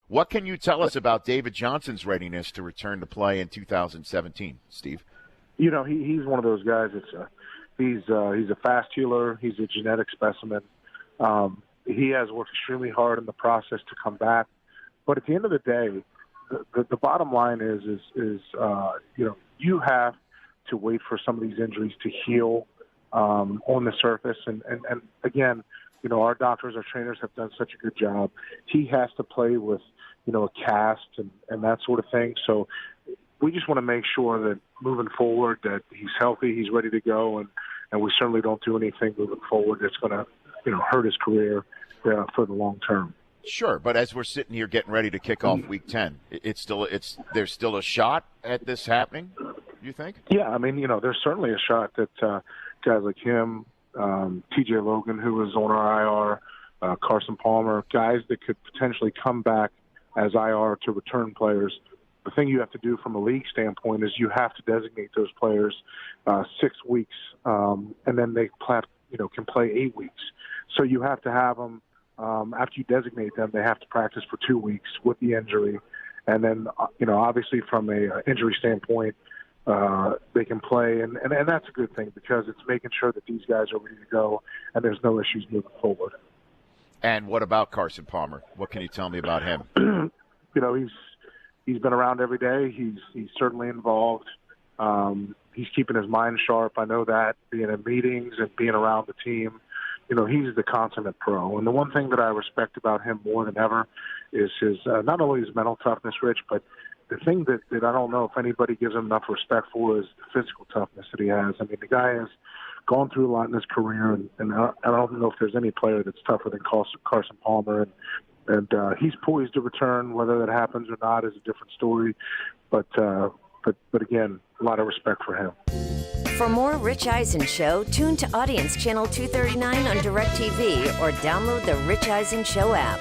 What can you tell us about David Johnson's readiness to return to play in 2017, Steve? You know, he's one of those guys. He's a fast healer. He's a genetic specimen. He has worked extremely hard in the process to come back. But at the end of the day, the bottom line is you know, you have to wait for some of these injuries to heal on the surface. And again, you know, our doctors, our trainers have done such a good job. He has to play with, you know, a cast and that sort of thing. So we just want to make sure that moving forward that he's healthy, he's ready to go, and we certainly don't do anything moving forward that's going to, you know, hurt his career for the long term. Sure, but as we're sitting here getting ready to kick off Week 10, there's still a shot at this happening, you think? Yeah, I mean, you know, there's certainly a shot that guys like him, TJ Logan, who was on our IR, Carson Palmer, guys that could potentially come back as IR to return players. The thing you have to do from a league standpoint is you have to designate those players 6 weeks, and then they can play 8 weeks. So you have to have them, after you designate them, they have to practice for 2 weeks with the injury. And then, you know, obviously from a injury standpoint, they can play. And that's a good thing because it's making sure that these guys are ready to go and there's no issues moving forward. And what about Carson Palmer? What can you tell me about him? You know, he's been around every day. He's certainly involved. He's keeping his mind sharp. I know that, being in meetings and being around the team. You know, he's the consummate pro. And the one thing that I respect about him more than ever is his not only his mental toughness, Rich, but the thing that I don't know if anybody gives him enough respect for is the physical toughness that he has. I mean, the guy has gone through a lot in his career, and I don't know if there's any player that's tougher than Carson Palmer. And he's poised to return. Whether that happens or not is a different story. But again, a lot of respect for him. For more Rich Eisen Show, tune to Audience Channel 239 on DirecTV or download the Rich Eisen Show app.